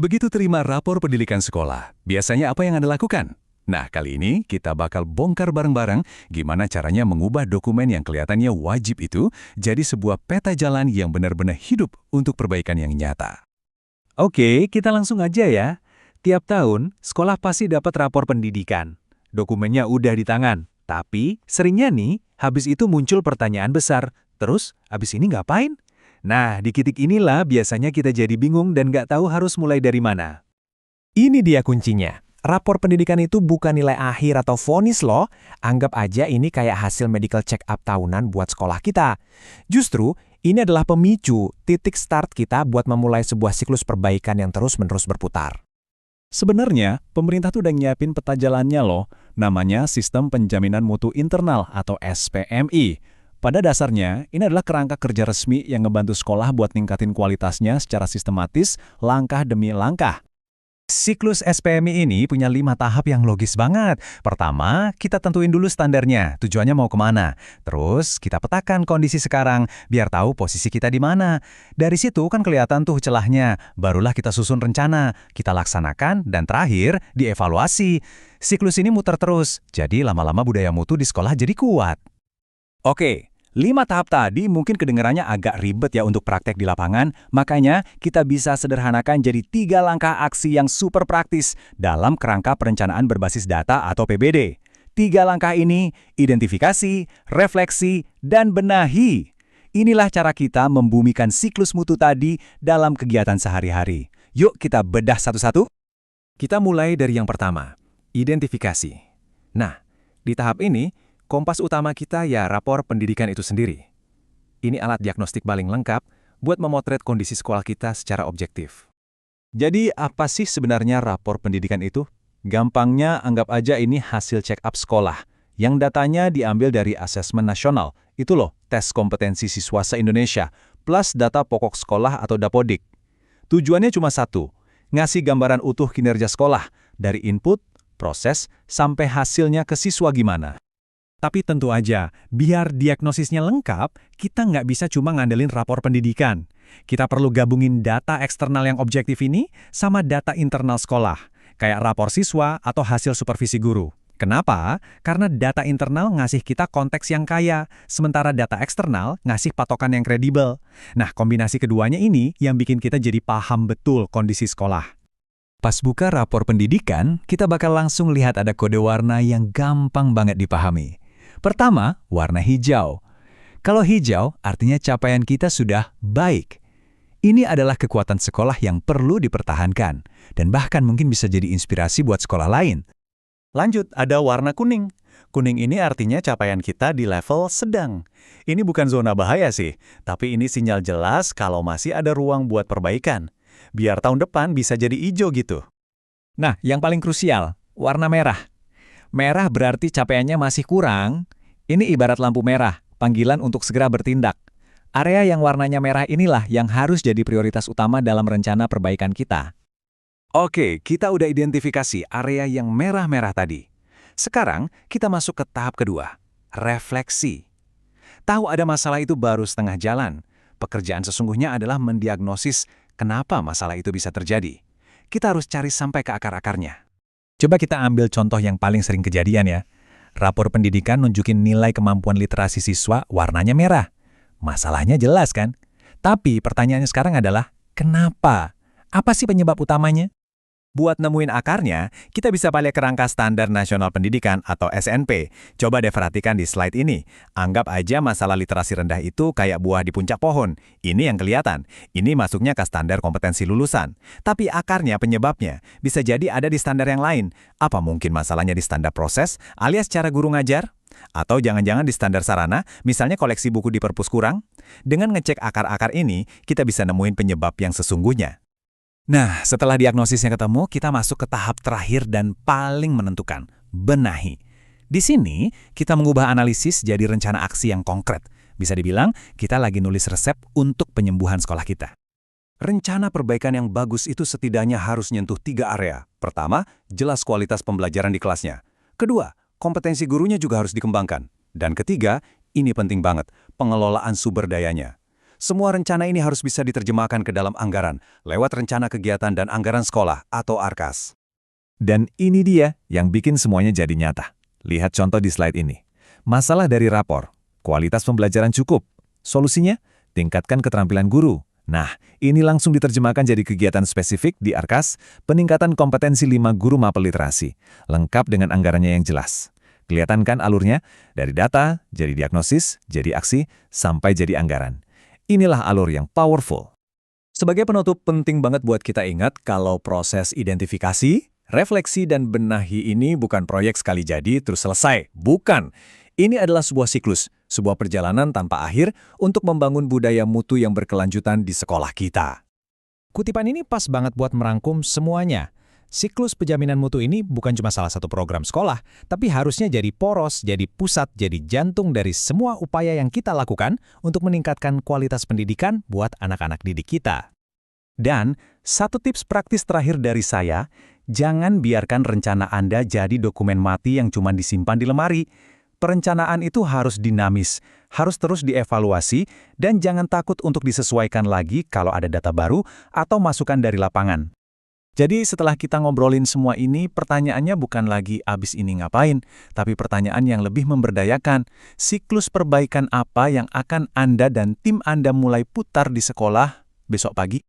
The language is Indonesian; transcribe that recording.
Begitu terima rapor pendidikan sekolah, biasanya apa yang Anda lakukan? Nah, kali ini kita bakal bongkar bareng-bareng gimana caranya mengubah dokumen yang kelihatannya wajib itu jadi sebuah peta jalan yang benar-benar hidup untuk perbaikan yang nyata. Oke, kita langsung aja ya. Tiap tahun, sekolah pasti dapat rapor pendidikan. Dokumennya udah di tangan. Tapi, seringnya nih, habis itu muncul pertanyaan besar. Terus, habis ini ngapain? Nah, di titik inilah biasanya kita jadi bingung dan nggak tahu harus mulai dari mana. Ini dia kuncinya. Rapor pendidikan itu bukan nilai akhir atau vonis loh. Anggap aja ini kayak hasil medical check-up tahunan buat sekolah kita. Justru, ini adalah pemicu, titik start kita buat memulai sebuah siklus perbaikan yang terus-menerus berputar. Sebenarnya, pemerintah tuh udah nyiapin peta jalannya loh, namanya Sistem Penjaminan Mutu Internal atau SPMI. Pada dasarnya, ini adalah kerangka kerja resmi yang ngebantu sekolah buat ningkatin kualitasnya secara sistematis, langkah demi langkah. Siklus SPMI ini punya 5 tahap yang logis banget. Pertama, kita tentuin dulu standarnya, tujuannya mau kemana. Terus, kita petakan kondisi sekarang, biar tahu posisi kita di mana. Dari situ kan kelihatan tuh celahnya, barulah kita susun rencana, kita laksanakan, dan terakhir, dievaluasi. Siklus ini muter terus, jadi lama-lama budaya mutu di sekolah jadi kuat. Oke, 5 tahap tadi mungkin kedengarannya agak ribet ya untuk praktek di lapangan, makanya kita bisa sederhanakan jadi 3 langkah aksi yang super praktis dalam kerangka perencanaan berbasis data atau PBD. 3 langkah ini, identifikasi, refleksi, dan benahi. Inilah cara kita membumikan siklus mutu tadi dalam kegiatan sehari-hari. Yuk kita bedah satu-satu. Kita mulai dari yang pertama, identifikasi. Nah, di tahap ini, kompas utama kita ya rapor pendidikan itu sendiri. Ini alat diagnostik paling lengkap buat memotret kondisi sekolah kita secara objektif. Jadi apa sih sebenarnya rapor pendidikan itu? Gampangnya anggap aja ini hasil check-up sekolah yang datanya diambil dari asesmen nasional. Itu loh, tes kompetensi siswa se-Indonesia plus data pokok sekolah atau Dapodik. Tujuannya cuma satu, ngasih gambaran utuh kinerja sekolah dari input, proses, sampai hasilnya ke siswa gimana. Tapi tentu aja, biar diagnosisnya lengkap, kita nggak bisa cuma ngandelin rapor pendidikan. Kita perlu gabungin data eksternal yang objektif ini sama data internal sekolah, kayak rapor siswa atau hasil supervisi guru. Kenapa? Karena data internal ngasih kita konteks yang kaya, sementara data eksternal ngasih patokan yang kredibel. Nah, kombinasi keduanya ini yang bikin kita jadi paham betul kondisi sekolah. Pas buka rapor pendidikan, kita bakal langsung lihat ada kode warna yang gampang banget dipahami. Pertama, warna hijau. Kalau hijau, artinya capaian kita sudah baik. Ini adalah kekuatan sekolah yang perlu dipertahankan, dan bahkan mungkin bisa jadi inspirasi buat sekolah lain. Lanjut, ada warna kuning. Kuning ini artinya capaian kita di level sedang. Ini bukan zona bahaya sih, tapi ini sinyal jelas kalau masih ada ruang buat perbaikan. Biar tahun depan bisa jadi hijau gitu. Nah, yang paling krusial, warna merah. Merah berarti capaiannya masih kurang. Ini ibarat lampu merah, panggilan untuk segera bertindak. Area yang warnanya merah inilah yang harus jadi prioritas utama dalam rencana perbaikan kita. Oke, kita udah identifikasi area yang merah-merah tadi. Sekarang kita masuk ke tahap kedua, refleksi. Tahu ada masalah itu baru setengah jalan. Pekerjaan sesungguhnya adalah mendiagnosis kenapa masalah itu bisa terjadi. Kita harus cari sampai ke akar-akarnya. Coba kita ambil contoh yang paling sering kejadian ya. Rapor pendidikan nunjukin nilai kemampuan literasi siswa warnanya merah. Masalahnya jelas kan? Tapi pertanyaannya sekarang adalah, kenapa? Apa sih penyebab utamanya? Buat nemuin akarnya, kita bisa balik ke Kerangka Standar Nasional Pendidikan atau SNP. Coba deh perhatikan di slide ini. Anggap aja masalah literasi rendah itu kayak buah di puncak pohon. Ini yang kelihatan. Ini masuknya ke standar kompetensi lulusan. Tapi akarnya, penyebabnya, bisa jadi ada di standar yang lain. Apa mungkin masalahnya di standar proses, alias cara guru ngajar? Atau jangan-jangan di standar sarana, misalnya koleksi buku di perpus kurang? Dengan ngecek akar-akar ini, kita bisa nemuin penyebab yang sesungguhnya. Nah, setelah diagnosisnya ketemu, kita masuk ke tahap terakhir dan paling menentukan, benahi. Di sini, kita mengubah analisis jadi rencana aksi yang konkret. Bisa dibilang, kita lagi nulis resep untuk penyembuhan sekolah kita. Rencana perbaikan yang bagus itu setidaknya harus nyentuh 3 area. Pertama, jelas kualitas pembelajaran di kelasnya. Kedua, kompetensi gurunya juga harus dikembangkan. Dan ketiga, ini penting banget, pengelolaan sumber dayanya. Semua rencana ini harus bisa diterjemahkan ke dalam anggaran, lewat rencana kegiatan dan anggaran sekolah atau ARKAS. Dan ini dia yang bikin semuanya jadi nyata. Lihat contoh di slide ini. Masalah dari rapor, kualitas pembelajaran cukup. Solusinya, tingkatkan keterampilan guru. Nah, ini langsung diterjemahkan jadi kegiatan spesifik di ARKAS, peningkatan kompetensi 5 guru mapel literasi, lengkap dengan anggarannya yang jelas. Kelihatan kan alurnya? Dari data, jadi diagnosis, jadi aksi, sampai jadi anggaran. Inilah alur yang powerful. Sebagai penutup, penting banget buat kita ingat kalau proses identifikasi, refleksi, dan benahi ini bukan proyek sekali jadi terus selesai. Bukan. Ini adalah sebuah siklus, sebuah perjalanan tanpa akhir untuk membangun budaya mutu yang berkelanjutan di sekolah kita. Kutipan ini pas banget buat merangkum semuanya. Siklus penjaminan mutu ini bukan cuma salah satu program sekolah, tapi harusnya jadi poros, jadi pusat, jadi jantung dari semua upaya yang kita lakukan untuk meningkatkan kualitas pendidikan buat anak-anak didik kita. Dan satu tips praktis terakhir dari saya, jangan biarkan rencana Anda jadi dokumen mati yang cuma disimpan di lemari. Perencanaan itu harus dinamis, harus terus dievaluasi, dan jangan takut untuk disesuaikan lagi kalau ada data baru atau masukan dari lapangan. Jadi setelah kita ngobrolin semua ini, pertanyaannya bukan lagi abis ini ngapain, tapi pertanyaan yang lebih memberdayakan, siklus perbaikan apa yang akan Anda dan tim Anda mulai putar di sekolah besok pagi?